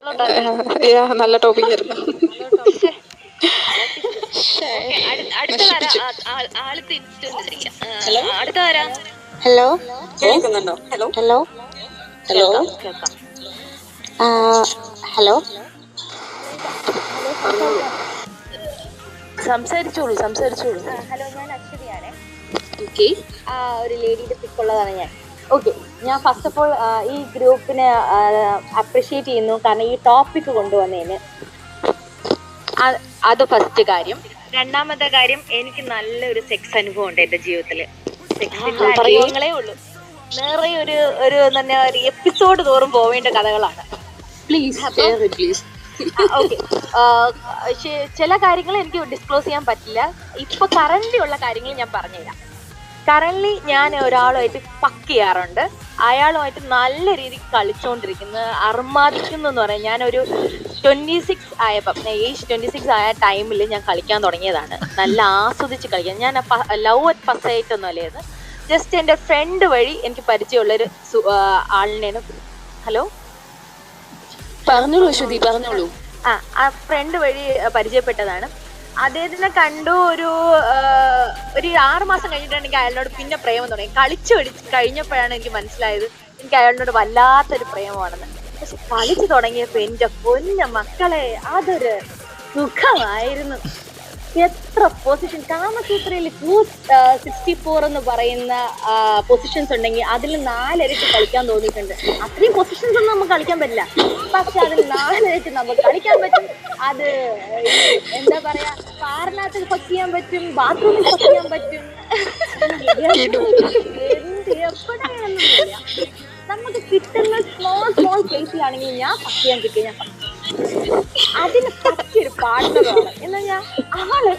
നല്ല ടോപ്പിക് ആയിരുന്നു. ഹലോ കേൾക്കുന്നുണ്ടോ? ഹലോ ഹലോ ഹലോ ഹലോ സംസാരിച്ചോളൂ. ഹലോ, ഞാൻ അശ്വതിയാണേ. ഓക്കെ. ഒരു ലേഡിയുടെ പിക്കുള്ളതാണ് ഞാൻ. ഓക്കെ, ഞാൻ ഫസ്റ്റ് ഓഫ് ഓൾ ഈ ഗ്രൂപ്പിനെ അപ്രിഷ്യേറ്റ് ചെയ്യുന്നു, കാരണം ഈ ടോപ്പിക് കൊണ്ടുവന്നതിന്. അത് ഫസ്റ്റ് കാര്യം. രണ്ടാമത്തെ കാര്യം, എനിക്ക് നല്ലൊരു സെക്സ് അനുഭവം ഉണ്ട് എന്റെ ജീവിതത്തില്. സെക്സിന്റെ അനുഭവങ്ങളേ ഉള്ളൂ, നിറയെ ഒരു തന്നെ ഒരു എപ്പിസോഡ് തോറും പോവേണ്ട കഥകളാണ്. പ്ലീസ്. ഓക്കെ, ചില കാര്യങ്ങൾ എനിക്ക് ഡിസ്ക്ലോസ് ചെയ്യാൻ പറ്റില്ല. ഇപ്പൊ കറന്റ് ഉള്ള കാര്യങ്ങൾ ഞാൻ പറഞ്ഞുതരാം. കറന്റ് ഞാൻ ഒരാളുമായിട്ട് ഫക്ക് ചെയ്യാറുണ്ട്. അയാളുമായിട്ട് നല്ല രീതിക്ക് കളിച്ചോണ്ടിരിക്കുന്നു, അർമാദിക്കുന്നു എന്ന് പറയാം. ഞാനൊരു 26 ആയപ്പം, ഏജ് 26 ആയ ടൈമിൽ ഞാൻ കളിക്കാൻ തുടങ്ങിയതാണ്. നല്ല ആസ്വദിച്ച് കളിക്കാൻ. ഞാൻ ലവ് അറ്റ് ഫസ്റ്റ് സൈറ്റ് ഒന്നും അല്ലേന്ന്, ജസ്റ്റ് എൻ്റെ ഫ്രണ്ട് വഴി എനിക്ക് പരിചയമുള്ളൊരു ആളിനെയാണ്. ഹലോ, പറഞ്ഞോളൂ അശ്വതി, പറഞ്ഞോളൂ. ആ ഫ്രണ്ട് വഴി പരിചയപ്പെട്ടതാണ്. അദ്ദേഹത്തിനെ കണ്ടു ഒരു 6 മാസം കഴിഞ്ഞിട്ടാണ് എനിക്ക് അയാളോട് പിന്നെ പ്രേമം തുടങ്ങി. കളിച്ചു കഴിഞ്ഞപ്പോഴാണ് എനിക്ക് മനസ്സിലായത് എനിക്ക് അയാളോട് വല്ലാത്തൊരു പ്രേമമാണെന്ന്. പക്ഷെ കളിച്ചു തുടങ്ങിയപ്പോ എന്റെ പൊന്ന മക്കളെ, അതൊരു സുഖമായിരുന്നു. എത്ര പൊസിഷൻ, കാമസൂത്രയിൽ 264 എന്ന് പറയുന്ന പൊസിഷൻസ് ഉണ്ടെങ്കിൽ അതിൽ 4 ഇരട്ടി കളിക്കാൻ തോന്നിയിട്ടുണ്ട്. അത്രയും പൊസിഷൻസ് ഒന്നും നമുക്ക് കളിക്കാൻ പറ്റില്ല, പക്ഷെ അതിൽ 4 ഇരട്ടി നമുക്ക് കളിക്കാൻ പറ്റും. അത് എന്താ പറയാ, കാറിനകത്ത് ഫക്ക് ചെയ്യാൻ പറ്റും, ബാത്റൂമിൽ ഫക്ക് ചെയ്യാൻ പറ്റും, എപ്പോഴാണെന്നില്ല. നമുക്ക് കിട്ടുന്ന സ്മോൾ പ്ലേസിലാണെങ്കിൽ ഞാൻ ഫക്ക് ചെയ്യാൻ കിട്ടിയ ഞാൻ അതിന് പറ്റിയൊരു പാർട്ട്ണറാണ്. എന്നാ ഞാൻ ആള്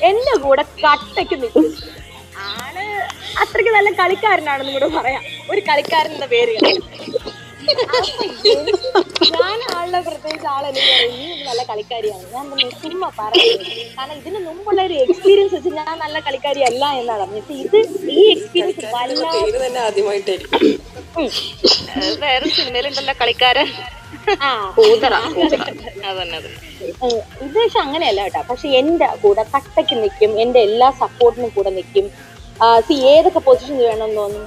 എന്റെ കൂടെ കട്ടയ്ക്ക് നിൽക്കും. ആള് അത്രയ്ക്ക് നല്ല കളിക്കാരനാണെന്നും കൂടെ പറയാം. ഒരു കളിക്കാരൻ എന്ന പേര്. ഞാൻ ആളുടെ പ്രത്യേകിച്ച് ആളെന്നെ പറയും, നീ നല്ല കളിക്കാരിയാണ്. ഞാൻ ചുമ്മാ പറയുന്നത്, കാരണം ഇതിന് മുമ്പുള്ള ഒരു എക്സ്പീരിയൻസ് വെച്ച് ഞാൻ നല്ല കളിക്കാരി അല്ല എന്നാണ് പറഞ്ഞത്. ഈ എക്സ്പീരിയൻസ് വേറെ സിനിമയിലുണ്ടല്ലോ കളിക്കാരൻ. ഇത് പക്ഷെ അങ്ങനെയല്ല കേട്ടോ. പക്ഷെ എന്റെ കൂടെ കട്ടയ്ക്ക് നിൽക്കും, എന്റെ എല്ലാ സപ്പോർട്ടിനും കൂടെ നിൽക്കും. ഏതൊക്കെ പൊസിഷൻ വേണമെന്ന് തോന്നും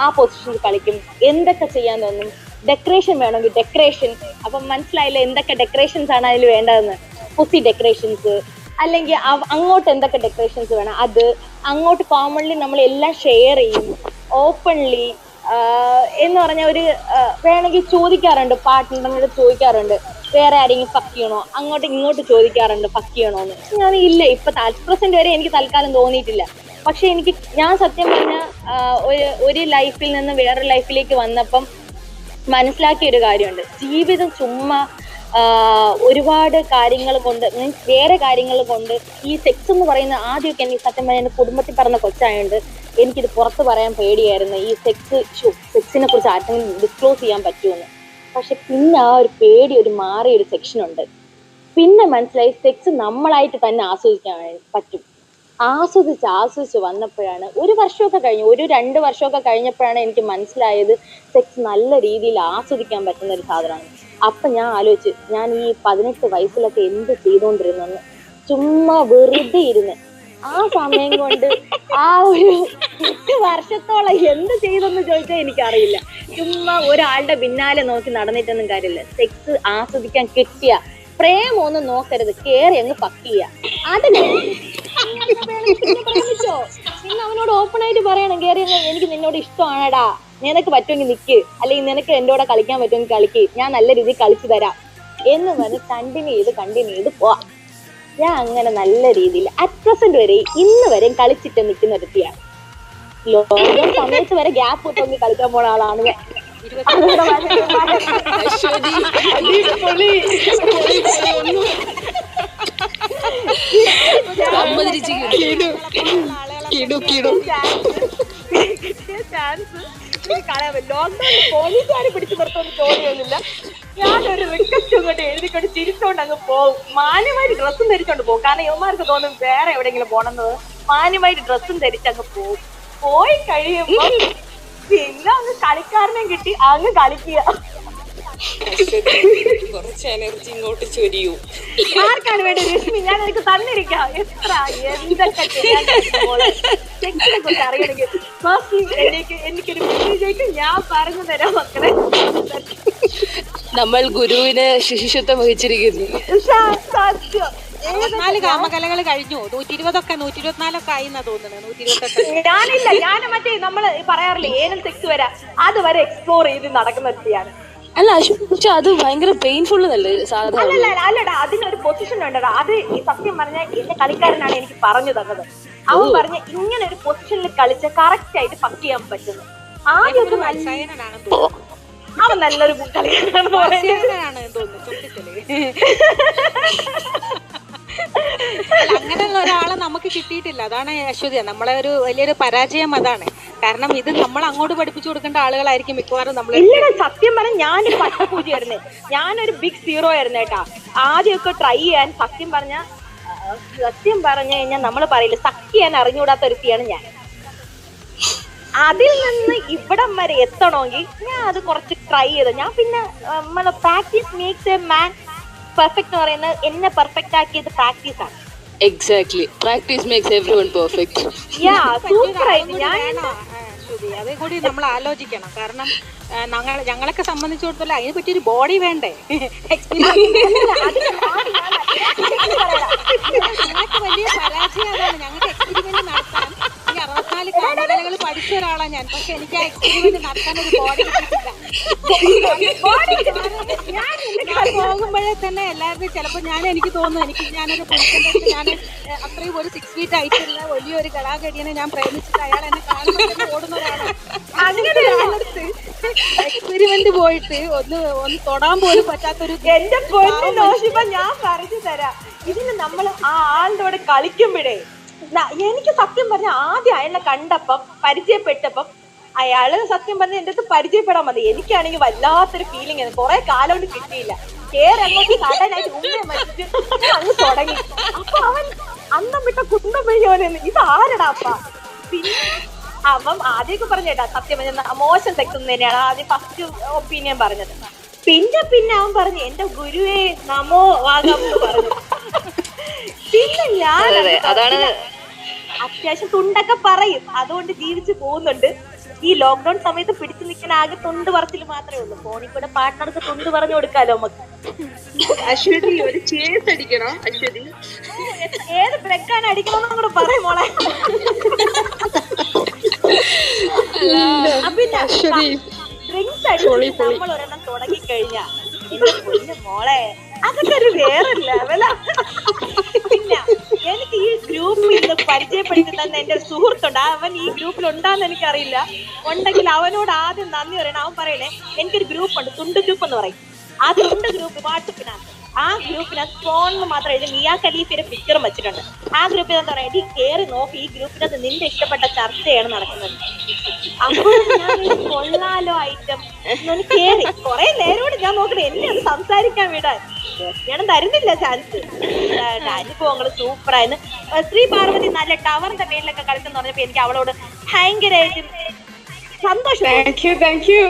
ആ പൊസിഷനിൽ കളിക്കും. എന്തൊക്കെ ചെയ്യാൻ തോന്നും, ഡെക്കറേഷൻ വേണമെങ്കിൽ ഡെക്കറേഷൻ. അപ്പം മനസ്സിലായില്ല എന്തൊക്കെ ഡെക്കറേഷൻസ് ആണ് അതിൽ വേണ്ടതെന്ന്. പുസി ഡെക്കറേഷൻസ്, അല്ലെങ്കിൽ അങ്ങോട്ട് എന്തൊക്കെ ഡെക്കറേഷൻസ് വേണം അത്. അങ്ങോട്ട് കോമൺലി നമ്മൾ എല്ലാം ഷെയർ ചെയ്യും ഓപ്പൺലി. എന്ന് പറഞ്ഞ ഒരു വേണമെങ്കിൽ ചോദിക്കാറുണ്ട്, പാർട്ട്ണറിനോട് ചോദിക്കാറുണ്ട് വേറെ ആരെങ്കിലും ഫക്ക് ചെയ്യണോ, അങ്ങോട്ട് ഇങ്ങോട്ട് ചോദിക്കാറുണ്ട് ഫക്ക് ചെയ്യണോന്ന്. ഞാൻ ഇല്ല, ഇപ്പൊ പ്രസന്റ് വരെ എനിക്ക് തൽക്കാലം തോന്നിയിട്ടില്ല. പക്ഷെ ഞാൻ സത്യം പറഞ്ഞ ഒരു ലൈഫിൽ നിന്ന് വേറെ ലൈഫിലേക്ക് വന്നപ്പം മനസ്സിലാക്കിയ ഒരു കാര്യമുണ്ട്. ജീവിതം ചുമ്മാ ഒരുപാട് കാര്യങ്ങൾ കൊണ്ട്, മീൻസ് വേറെ കാര്യങ്ങൾ കൊണ്ട് ഈ സെക്സ് എന്ന് പറയുന്ന ആദ്യമൊക്കെ എനിക്ക് സത്യം പറഞ്ഞാൽ എൻ്റെ കുടുംബത്തിൽ പറഞ്ഞ കൊച്ചായതുകൊണ്ട് എനിക്കിത് പുറത്ത് പറയാൻ പേടിയായിരുന്നു. ഈ സെക്സിനെ കുറിച്ച് ആർക്കെങ്കിലും ഡിസ്ക്ലോസ് ചെയ്യാൻ പറ്റുമെന്ന്. പക്ഷെ പിന്നെ ആ ഒരു പേടി മാറിയൊരു സെക്ഷനുണ്ട്. പിന്നെ മനസ്സിലായി സെക്സ് നമ്മളായിട്ട് തന്നെ ആസ്വദിക്കാൻ പറ്റും. ആസ്വദിച്ച് വന്നപ്പോഴാണ്, 1 വർഷമൊക്കെ കഴിഞ്ഞു, 1-2 വർഷമൊക്കെ കഴിഞ്ഞപ്പോഴാണ് എനിക്ക് മനസ്സിലായത് സെക്സ് നല്ല രീതിയിൽ ആസ്വദിക്കാൻ പറ്റുന്ന ഒരു സാധനമാണ്. അപ്പൊ ഞാൻ ആലോചിച്ചു, ഞാൻ ഈ 18 വയസ്സിലൊക്കെ എന്ത് ചെയ്തുകൊണ്ടിരുന്നെന്ന്. ചുമ്മാ വെറുതെ ഇരുന്ന് ആ സമയം കൊണ്ട് ആ ഒരു 8 വർഷത്തോളം എന്ത് ചെയ്തെന്ന് ചോദിച്ചാൽ എനിക്കറിയില്ല. ചുമ്മാ ഒരാളുടെ പിന്നാലെ നോക്കി നടന്നിട്ടൊന്നും കാര്യമില്ല. സെക്സ് ആസ്വദിക്കാൻ കിട്ടിയ പ്രേമൊന്നും നോക്കരുത്, കേറി അങ്ങ് ഫക്ക് ചെയ്യുക. അത് പ്രേമിച്ചോ, പിന്നെ അവനോട് ഓപ്പൺ ആയിട്ട് പറയണം, കേറി എനിക്ക് നിന്നോട് ഇഷ്ടമാണടാ, നിനക്ക് പറ്റുമെങ്കിൽ നിക്ക്, അല്ലെങ്കിൽ നിനക്ക് എൻ്റെ കൂടെ കളിക്കാൻ പറ്റുമെങ്കിൽ കളിക്ക്, ഞാൻ നല്ല രീതിയിൽ കളിച്ചു തരാം എന്ന് പറഞ്ഞ് കണ്ടിന്യൂ ചെയ്ത് പോവാ. ഞാൻ അങ്ങനെ നല്ല രീതിയിൽ അറ്റ് പ്രസന്റ് വരെ ഇന്ന് വരെ കളിച്ചിട്ട് നിൽക്കുന്ന ഒരുത്തിയാണ്. ലോകം സമയത്ത് വരെ ഗ്യാപ്പ് കിട്ടുമെങ്കിൽ കളിക്കാൻ പോണ ആളാണ് ഞാൻ. പോലീസുകാരെ പിടിച്ചു നിർത്തുമെന്ന് തോന്നിയൊന്നുമില്ല. ഞാനൊരു റിക്വസ്റ്റ് ഇങ്ങോട്ട് എഴുതിക്കൊണ്ട് ചിരിച്ചോണ്ട് അങ്ങ് പോകും. മാന്യമായിട്ട് ഡ്രസ്സും ധരിച്ചോണ്ട് പോകും, കാരണം യുവമാർക്ക് തോന്നും വേറെ എവിടെയെങ്കിലും പോണെന്നത്. മാന്യമായിട്ട് ഡ്രസ്സും ധരിച്ചങ്ങ് പോകും. പോയി കഴിയുമ്പോ പിന്നെ അങ്ങ് കളിക്കാരനെ കിട്ടി അങ്ങ് കളിക്കുക. കുറച്ച് എനർജി ഇങ്ങോട്ട് ചൊരിയൂ. ആർക്കാണ് വേണ്ടി രശ്മി? ഞാൻ എനിക്ക് തന്നിരിക്കാം. എത്ര എന്തൊക്കെ ചെയ്യാൻ സെക്സിനെ കുറിച്ച് അറിയണമെങ്കിൽ എനിക്കൊരു മെസ്സേജ് ഞാൻ പറഞ്ഞു തരാം മക്കളെ. നമ്മൾ ഗുരുവിന് ശിശുത്വം വഹിച്ചിരിക്കുന്നു. സത്യം. 64 കാമകലകൾ കഴിഞ്ഞു. 120 124 ആയി എന്നാ തോന്നുന്നത്. 128. ഞാനില്ല, ഞാൻ മറ്റേ നമ്മള് പറയാറില്ലേ ഏനൽ സെക്സ് വരെ അതുവരെ എക്സ്പ്ലോർ ചെയ്ത് നടക്കുന്ന വ്യക്തിയാണ്. അല്ല പക്ഷെ അത് ഭയങ്കര പെയിൻഫുൾ അല്ലേ സാധാരണ? അല്ലടാ, അതിനൊരു പൊസിഷൻ ഉണ്ടടാ. അത് ഈ സത്യം പറഞ്ഞ എന്റെ കളിക്കാരനാണ് എനിക്ക് പറഞ്ഞു തന്നത്. അവൻ പറഞ്ഞ ഇങ്ങനെ ഒരു പൊസിഷനിൽ കളിച്ച് കറക്റ്റ് ആയിട്ട് പക്ക് ചെയ്യാൻ പറ്റുന്നു. ആദ്യമൊക്കെ അവൻ നല്ലൊരു കളിക്കാരനാണ് അങ്ങനെയുള്ള ഒരാളെ നമുക്ക് കിട്ടിയിട്ടില്ല. അതാണ് അശ്വതി നമ്മളെ ഒരു വലിയൊരു പരാജയം. അതാണ് കാരണം ഇത് നമ്മൾ അങ്ങോട്ട് പഠിപ്പിച്ചു കൊടുക്കേണ്ട ആളുകളായിരിക്കും മിക്കവാറും നമ്മൾ. ഇല്ല, സത്യം പറഞ്ഞ ഞാനൊരു പച്ചപൂജയായിരുന്നേ. ഞാനൊരു ബിഗ് സീറോ ആയിരുന്നു കേട്ടാ. ആദ്യമൊക്കെ ട്രൈ ചെയ്യാൻ സത്യം പറഞ്ഞു കഴിഞ്ഞാൽ നമ്മൾ പറയില്ല സഖ് ചെയ്യാൻ അറിഞ്ഞുകൂടാത്ത ഒരുത്തിയാണ് ഞാൻ. അതിൽ നിന്ന് ഇവിടം വരെ എത്തണമെങ്കിൽ ഞാൻ അത് കുറച്ച് ട്രൈ ചെയ്ത് ഞാൻ പിന്നെ practice makes a man perfect എന്ന് പറയുന്നത് എന്നെ പെർഫെക്റ്റ് ആക്കിയത് പ്രാക്ടീസ് ആണ്. Exactly, practice makes everyone perfect. Yeah super ആയിട്ട് ഞാൻ അതേ കൂടി നമ്മൾ ആലോചിക്കണം. കാരണം ഞങ്ങളൊക്കെ സംബന്ധിച്ചിടത്തോളം അതിനെ പറ്റിയൊരു ബോഡി വേണ്ടേ? ഞങ്ങൾക്ക് വലിയ പരാജയം അതാണ്. ഞങ്ങൾക്ക് എക്സ്പെരിമെന്റ് നടത്താൻ ഈ 64 കാമകലകൾ പഠിച്ച ഒരാളാണ് ഞാൻ. പക്ഷെ എനിക്ക് ആ എക്സ്പെരിമെന്റ് നടത്താൻ ഒരു ബോഡി കിട്ടിയിട്ടില്ല. പോകുമ്പോഴേ തന്നെ എല്ലാവരും ചിലപ്പോൾ എനിക്ക് തോന്നുന്നു ഞാനൊരു പുരുഷന്റെ ഞാൻ അത്രയും ഒരു 6 feet ആയിട്ടുള്ള വലിയൊരു കലാകരിയനെ ഞാൻ പ്രേമിച്ചിട്ട് അയാൾ എന്നെ കാണുമ്പോൾ ഓടുന്ന ഒരാളാണ്. എക്സ്പെരിമെന്റ് പോയിട്ട് ഒന്ന് തൊടാൻ പോലും പറ്റാത്തൊരു. എന്റെ പൊന്നു നോഷിപ്പ ഞാൻ പറഞ്ഞു തരാം. ഇതിന് നമ്മൾ ആ ആളുടെ കൂടെ കളിക്കുമ്പോഴേ എനിക്ക് സത്യം പറഞ്ഞ ആദ്യം അയാളെ കണ്ടപ്പം പരിചയപ്പെട്ടപ്പം അയാള് സത്യം പറഞ്ഞ എന്റെ അടുത്ത് പരിചയപ്പെടാൻ മതി. എനിക്കാണെങ്കിൽ വല്ലാത്തൊരു ഫീലിംഗ് ആണ്. കുറെ കാലം കൊണ്ട് കിട്ടിയില്ല. കേറി അങ്ങോട്ട് സഡനായിട്ട് ഉമ്മയെ മരിച്ചിട്ട് അങ്ങ് തുടങ്ങി. അപ്പൊ അവൻ അന്നം വിട്ട കുണ്ടം പിഴിയോനെന്ന് ഇത് ആരടാ അപ്പ. പിന്നെ അവൻ ആദ്യമൊക്കെ പറഞ്ഞേട്ടാ സത്യം പറഞ്ഞ മോശം സെക്സ് തന്നെയാണ് ആദ്യം ഫസ്റ്റ് ഒപ്പീനിയൻ പറഞ്ഞത്. പിന്നെ അവൻ പറഞ്ഞു എന്റെ ഗുരുവേ നമോ വാഗാമെന്ന് പറഞ്ഞു. പിന്നെ ഞാൻ അത്യാവശ്യം തുണ്ടൊക്കെ പറയും, അതുകൊണ്ട് ജീവിച്ചു പോകുന്നുണ്ട്. ഈ ലോക്ക്ഡൌൺ സമയത്ത് പിടിച്ചു നിൽക്കാൻ ആകെ തൊണ്ട് പറച്ചിൽ മാത്രമേ ഉള്ളൂ. ഫോണിൽ കൂടെ പാർട്ട്ണർക്ക് തൊണ്ട് പറഞ്ഞു കൊടുക്കാലോ നമുക്ക്. അശ്വതി ഒരു ചേസ് അടിക്കണം. അശ്വതി ഏത് ബ്രെക്കാണ് അടിക്കണമെന്നും കൂടെ പറയും മോളെ. ഡ്രിങ്ക്സ് അടിച്ച് നമ്മൾ ഒരെണ്ണം തുടങ്ങിക്കഴിഞ്ഞാ എന്റെ പൊന്നു മോളെ അതൊക്കെ ഒരു വേറെ ലെവലാ. പിന്നെ എനിക്ക് ഈ ഗ്രൂപ്പിൽ നിന്ന് പരിചയപ്പെടുത്തി തന്നെ എന്റെ സുഹൃത്തുണ്ട്. അവൻ ഈ ഗ്രൂപ്പിൽ ഉണ്ടാന്ന് എനിക്കറിയില്ല. ഉണ്ടെങ്കിൽ അവനോട് ആദ്യം നന്ദി പറയണം. അവൻ പറയണേ എനിക്കൊരു ഗ്രൂപ്പ് ഉണ്ട്, തുണ്ട് ഗ്രൂപ്പ് എന്ന് പറയും. ആ തുണ്ട് ഗ്രൂപ്പ് വാട്സപ്പിനകത്ത് ആ ഗ്രൂപ്പിനകത്ത് ഫോണിന് മാത്രം എഴുതി മിയാ ഖലീഫയുടെ പിക്ചറും വെച്ചിട്ടുണ്ട്. ആ ഗ്രൂപ്പിനകത്ത് പറയാം എടി കയറി നോക്കി ഈ ഗ്രൂപ്പിനകത്ത് നിന്റെ ഇഷ്ടപ്പെട്ട ചർച്ചയാണ് നടക്കുന്നത്. അപ്പോൾ ഞാൻ കൊള്ളാലോ ഐറ്റം എന്ന് കേറി കുറെ നേരോട് ഞാൻ നോക്കണേ എന്നെ ഒന്ന് സംസാരിക്കാൻ വിടാൻ ഞാൻ തരുന്നില്ല ചാൻസ്. അനുഭവങ്ങള് സൂപ്പറായിരുന്നു. ശ്രീ പാർവതി നല്ല ടവറിന്റെ പേരിലൊക്കെ കളിച്ചെന്ന് പറഞ്ഞപ്പോ എനിക്ക് അവളോട് ഭയങ്കരമായിട്ട് സന്തോഷം. Thank you.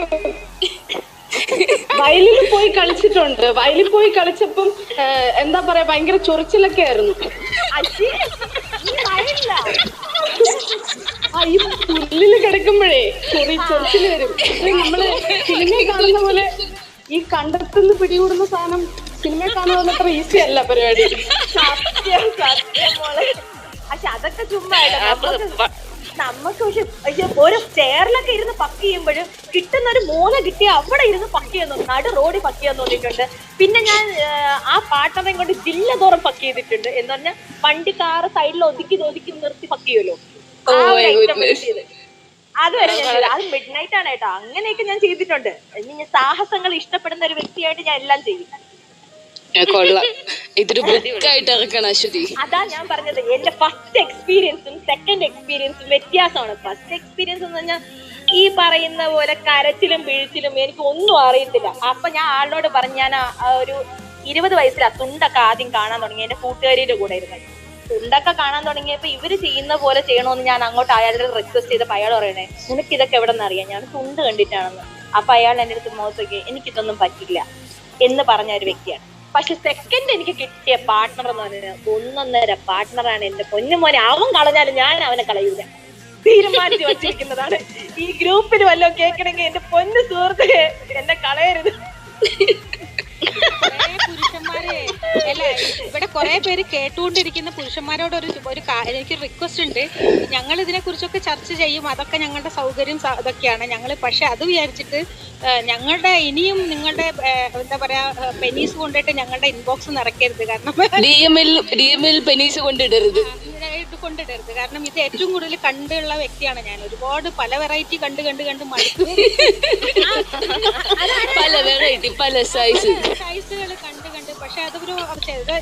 വയലിൽ പോയി കളിച്ചിട്ടുണ്ട്. വയലിൽ പോയി കളിച്ചപ്പം എന്താ പറയാ ഭയങ്കര ചൊറിച്ചിലൊക്കെ ആയിരുന്നു. ഈ പുല്ലില് കിടക്കുമ്പോഴേ ചൊറിച്ചില് വരും. നമ്മള് സിനിമയിൽ കാണുന്ന പോലെ ഈ കണ്ടെത്തുന്ന പിടികൂടുന്ന സാധനം സിനിമയിൽ കാണുന്ന അത്ര ഈസി അല്ല പരിപാടി. സത്യം മോളെ. പക്ഷെ അതൊക്കെ ചുമ്മാ നമുക്ക് പക്ഷെ ഓരോ ചെയറിലൊക്കെ ഇരുന്ന് പക്ക് ചെയ്യുമ്പോഴും കിട്ടുന്ന ഒരു മൂല കിട്ടി അവിടെ ഇരുന്ന് പക്ക് ചെയ്യുന്നു. നടു റോഡിൽ പക്ക് ചെയ്യാൻ തോന്നിയിട്ടുണ്ട്. പിന്നെ ഞാൻ ആ പാട്ടറിനെ കൊണ്ട് ജില്ല തോറും പക്ക് ചെയ്തിട്ടുണ്ട്. എന്ന് പറഞ്ഞാൽ വണ്ടി കാറ് സൈഡിൽ ഒതുക്കി നിർത്തി പക്ക് ചെയ്യുമല്ലോ. അത് വരെ അത് മിഡ് നൈറ്റ് ആണ് കേട്ടോ. അങ്ങനെയൊക്കെ ഞാൻ ചെയ്തിട്ടുണ്ട്. ഇനി ഞാൻ സാഹസങ്ങൾ ഇഷ്ടപ്പെടുന്ന ഒരു വ്യക്തിയായിട്ട് ഞാൻ എല്ലാം ചെയ്യും. അതാ ഞാൻ പറഞ്ഞത് എന്റെ ഫസ്റ്റ് എക്സ്പീരിയൻസും സെക്കൻഡ് എക്സ്പീരിയൻസും വ്യത്യാസമാണ്. ഫസ്റ്റ് എക്സ്പീരിയൻസ് എന്ന് പറഞ്ഞാൽ ഈ പറയുന്ന പോലെ കരച്ചിലും പിഴിച്ചിലും എനിക്ക് ഒന്നും അറിയത്തില്ല. അപ്പൊ ഞാൻ ആളിനോട് പറഞ്ഞു ഞാൻ ഒരു 20 വയസ്സിലാ തുണ്ടൊക്കെ ആദ്യം കാണാൻ തുടങ്ങി. എന്റെ കൂട്ടുകാരിയുടെ കൂടെ ഇരുന്നത് തുണ്ടൊക്കെ കാണാൻ തുടങ്ങിയപ്പോ ഇവര് ചെയ്യുന്ന പോലെ ചെയ്യണമെന്ന് ഞാൻ അങ്ങോട്ട് അയാളുടെ റിക്വസ്റ്റ് ചെയ്തപ്പോ അയാൾ പറയണേ നിനക്ക് ഇതൊക്കെ എവിടെ നിന്ന് അറിയാം, ഞാൻ തുണ്ട് കണ്ടിട്ടാണെന്ന്. അപ്പൊ അയാൾ എന്റെ അടുത്ത് മുഖത്തൊക്കെ എനിക്കിതൊന്നും പറ്റില്ല, എന്ന് പറഞ്ഞ ഒരു വ്യക്തിയാണ്. പക്ഷെ സെക്കൻഡ് എനിക്ക് കിട്ടിയ പാർട്ട്ണർ എന്ന് പറഞ്ഞാൽ ഒന്നൊന്നര പാർട്ട്ണറാണ്. എന്റെ പൊന്നുമോനെ, അവൻ കളഞ്ഞാലും ഞാൻ അവനെ കളയൂല, തീരുമാനിച്ചു വച്ചിരിക്കുന്നതാണ്. ഈ ഗ്രൂപ്പിൽ വല്ലതും കേൾക്കണമെങ്കിൽ എന്റെ പൊന്നു സുഹൃത്തെ എന്നെ കളയരുത്. പുരുഷന്മാരെ അല്ല, ഇവിടെ കുറെ പേര് കേട്ടുകൊണ്ടിരിക്കുന്ന പുരുഷന്മാരോട് എനിക്ക് റിക്വസ്റ്റ് ഉണ്ട്. ഞങ്ങൾ ഇതിനെ കുറിച്ചൊക്കെ ചർച്ച ചെയ്യും, അതൊക്കെ ഞങ്ങളുടെ സൗകര്യം ഇതൊക്കെയാണ് ഞങ്ങൾ. പക്ഷെ അത് വിചാരിച്ചിട്ട് ഞങ്ങളുടെ ഇനിയും നിങ്ങളുടെ എന്താ പറയാ പെനീസ് കൊണ്ടിട്ട് ഞങ്ങളുടെ ഇൻബോക്സ് നിറയ്ക്കരുത്. കാരണം പെനീസ് കൊണ്ടിടരുത്. കാരണം ഇത് ഏറ്റവും കൂടുതൽ കണ്ടുള്ള വ്യക്തിയാണ് ഞാൻ. ഒരുപാട് പല വെറൈറ്റി കണ്ട് മടുത്തു. പല വെറൈറ്റി പല സൈസുകൾ കണ്ട് പക്ഷെ അതൊരു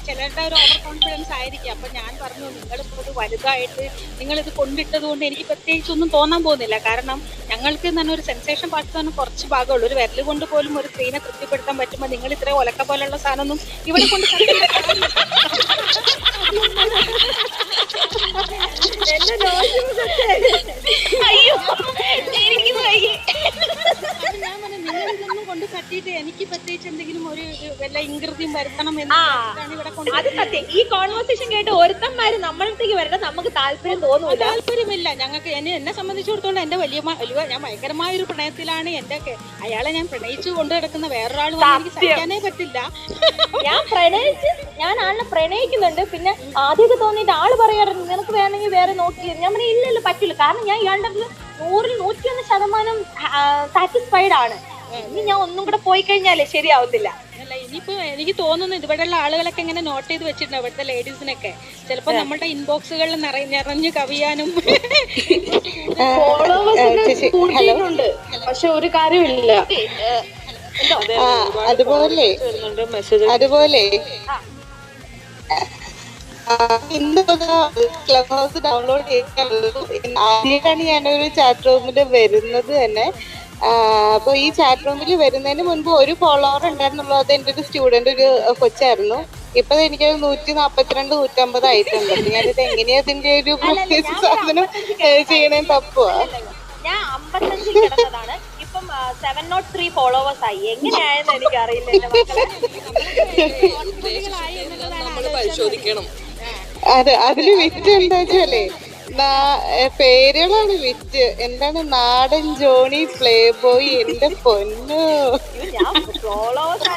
ചിലരുടെ ഒരു ഓവർ കോൺഫിഡൻസ് ആയിരിക്കും. അപ്പൊ ഞാൻ പറഞ്ഞു, നിങ്ങളിപ്പോ ഇത് വലുതായിട്ട് നിങ്ങൾ ഇത് കൊണ്ടിട്ടത് കൊണ്ട് എനിക്ക് പ്രത്യേകിച്ച് ഒന്നും തോന്നാൻ പോകുന്നില്ല. കാരണം ഞങ്ങൾക്ക് തന്നെ ഒരു സെൻസേഷൻ പാർട്ട് തന്നെ കുറച്ച് ഭാഗമുള്ളൂ. ഒരു വിരൽ കൊണ്ട് പോലും ഒരു സ്ത്രീനെ തൃപ്തിപ്പെടുത്താൻ പറ്റുമ്പോൾ നിങ്ങൾ ഇത്ര ഒലക്ക പോലുള്ള സാധനമൊന്നും ഇവിടെ കൊണ്ട് നിങ്ങളിതൊന്നും കൊണ്ട് തട്ടിയിട്ട് എനിക്ക് പ്രത്യേകിച്ച് എന്തെങ്കിലും ഒരു വല്ല ഇൻകൃതിയും വരുത്തണം എന്നാണ് ഇവിടെ കൊണ്ട്. അത് സത്യം. ഈ കോൺവെർസേഷൻ കേട്ട് ഒരുത്തന്മാര് നമ്മളടുത്തേക്ക് വരട്ടെ, നമുക്ക് താല്പര്യം തോന്നൂല. താല്പര്യമില്ല ഞങ്ങൾക്ക്. എന്നെ സംബന്ധിച്ചിടത്തോളം എന്റെ വലിയ ഞാൻ ഭയങ്കരമായ ഒരു പ്രണയത്തിലാണ്. അയാളെ ഞാൻ പ്രണയിച്ചു കൊണ്ട് കിടക്കുന്ന വേറൊരാൾ എനിക്ക് സഹിക്കാനേ പറ്റില്ല. ഞാൻ ആളിനെ പ്രണയിക്കുന്നുണ്ട്. പിന്നെ ആദ്യമൊക്കെ തോന്നിയിട്ട് ആള് പറയാറുണ്ട് നിനക്ക് വേണമെങ്കിൽ വേറെ നോക്കി. ഞാൻ പറഞ്ഞ ഇല്ലല്ലോ പറ്റില്ല. കാരണം ഞാൻ ഇയാളുടെ 100-101% സാറ്റിസ്ഫൈഡ് ആണ്. ഇനി ഞാൻ ഒന്നും കൂടെ പോയി കഴിഞ്ഞാലേ ശരിയാവത്തില്ല. അല്ല, ഇനിയിപ്പോ എനിക്ക് തോന്നുന്നു ഇവിടെയുള്ള ആളുകളൊക്കെ ഇങ്ങനെ നോട്ട് ചെയ്ത് വെച്ചിട്ടുണ്ട്, ഇവിടുത്തെ ലേഡീസിനൊക്കെ. ചിലപ്പോ നമ്മുടെ ഇൻബോക്സുകളിൽ നിറഞ്ഞു കവിയാനും പക്ഷെ ഒരു കാര്യമില്ല. അതുപോലെ ഇന്ന് ക്ലബ് ഹൗസ് ഡൗൺലോഡ് ചെയ്തിട്ടുള്ളൂ. ആദ്യമായിട്ടാണ് ഞാനൊരു ചാറ്റ് റൂമിൽ വരുന്നത് തന്നെ. അപ്പൊ ഈ ചാറ്റ് റൂമിൽ വരുന്നതിന് മുൻപ് ഒരു ഫോളോവർ ഉണ്ടായിരുന്നുള്ളൂ. അത് എൻ്റെ ഒരു സ്റ്റുഡന്റ്, ഒരു കൊച്ചായിരുന്നു. ഇപ്പൊ എനിക്ക് 142-150 ആയിട്ടുണ്ട്. അപ്പൊ ഞാനിത് എങ്ങനെയാ ഇതിന്റെ ഒരു സാധനം ചെയ്യണേ തപ്പുവാ. ഞാൻ 55 കിടന്നതാണ്, ഇപ്പം 703 ഫോളോവേഴ്സ് ആയി. എങ്ങനെയായെന്ന് എനിക്ക് അറിയില്ല എന്റെ മക്കളെ. പരിശോധിക്കണം. അതില് വിറ്റ് എന്താ വെച്ചാലേ പേരുകളാണ് വിറ്റ്. എന്താണ് നാടൻ ജോണി, പ്ലേ ബോയ്, എന്റെ പൊന്നു. ഞാൻ ഫോളോവേഴ്സ്